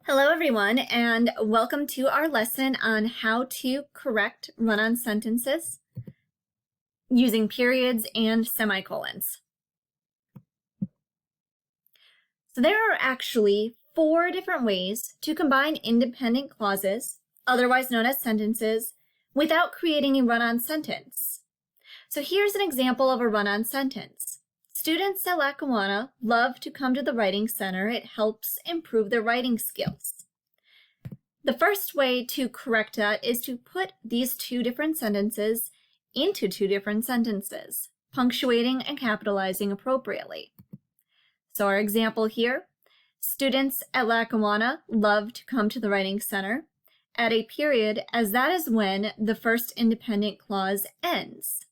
Hello everyone, and welcome to our lesson on how to correct run-on sentences using periods and semicolons. So there are actually 4 different ways to combine independent clauses, otherwise known as sentences, without creating a run-on sentence. So here's an example of a run-on sentence. Students at Lackawanna love to come to the Writing Center. It helps improve their writing skills. The first way to correct that is to put these 2 different sentences into 2 different sentences, punctuating and capitalizing appropriately. So our example here, students at Lackawanna love to come to the Writing Center. Add a period, as that is when the first independent clause ends.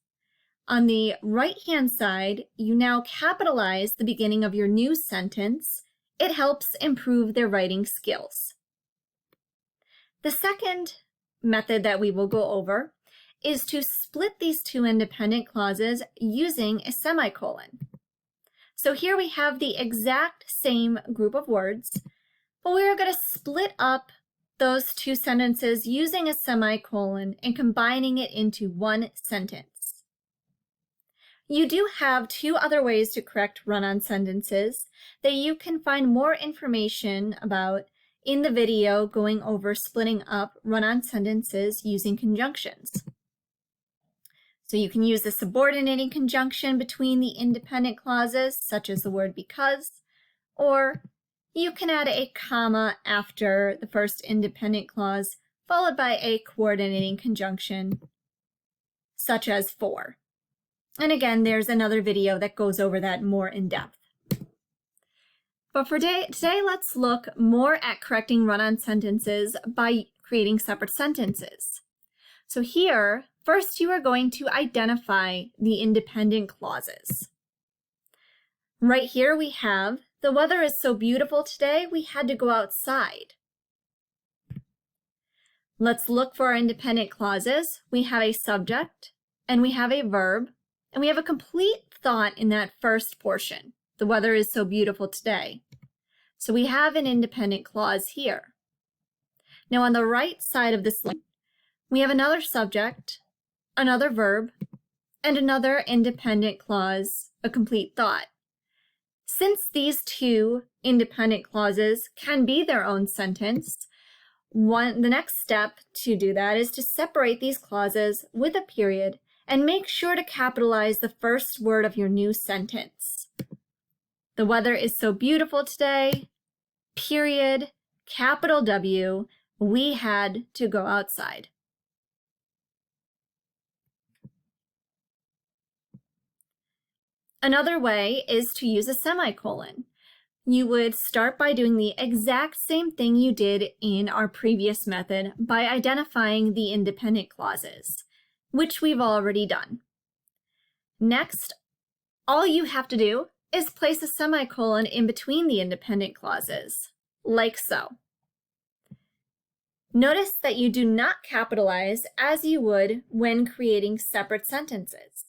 On the right-hand side, you now capitalize the beginning of your new sentence. It helps improve their writing skills. The second method that we will go over is to split these 2 independent clauses using a semicolon. So here we have the exact same group of words, but we are going to split up those 2 sentences using a semicolon and combining it into one sentence. You do have 2 other ways to correct run-on sentences that you can find more information about in the video going over splitting up run-on sentences using conjunctions. So you can use the subordinating conjunction between the independent clauses, such as the word because, or you can add a comma after the first independent clause, followed by a coordinating conjunction, such as for. And again, there's another video that goes over that more in depth. But for today, let's look more at correcting run-on sentences by creating separate sentences. So here, first you are going to identify the independent clauses. Right here we have, the weather is so beautiful today, we had to go outside. Let's look for our independent clauses. We have a subject, and we have a verb, and we have a complete thought in that first portion. The weather is so beautiful today. So we have an independent clause here. Now on the right side of this line, we have another subject, another verb, and another independent clause, a complete thought. Since these 2 independent clauses can be their own sentence, the next step to do that is to separate these clauses with a period and make sure to capitalize the first word of your new sentence. The weather is so beautiful today, period, capital W, we had to go outside. Another way is to use a semicolon. You would start by doing the exact same thing you did in our previous method by identifying the independent clauses, which we've already done. Next, all you have to do is place a semicolon in between the independent clauses, like so. Notice that you do not capitalize as you would when creating separate sentences.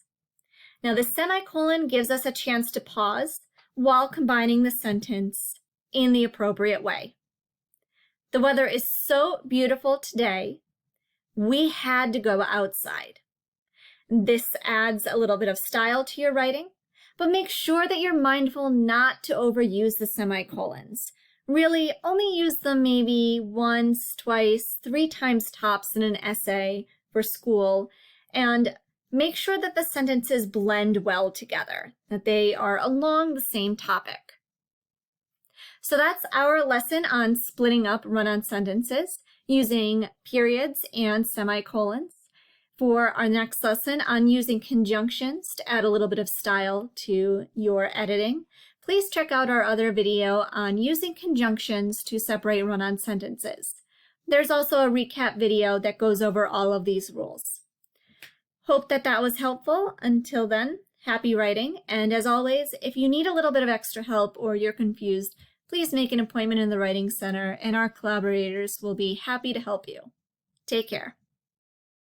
Now the semicolon gives us a chance to pause while combining the sentence in the appropriate way. The weather is so beautiful today, we had to go outside. This adds a little bit of style to your writing, but make sure that you're mindful not to overuse the semicolons. Really, only use them maybe once, twice, 3 times tops in an essay for school, and make sure that the sentences blend well together, that they are along the same topic. So that's our lesson on splitting up run-on sentences using periods and semicolons. For our next lesson on using conjunctions to add a little bit of style to your editing, please check out our other video on using conjunctions to separate run-on sentences. There's also a recap video that goes over all of these rules. Hope that was helpful. Until then, happy writing, and as always, if you need a little bit of extra help or you're confused, please make an appointment in the Writing Center and our collaborators will be happy to help you. Take care.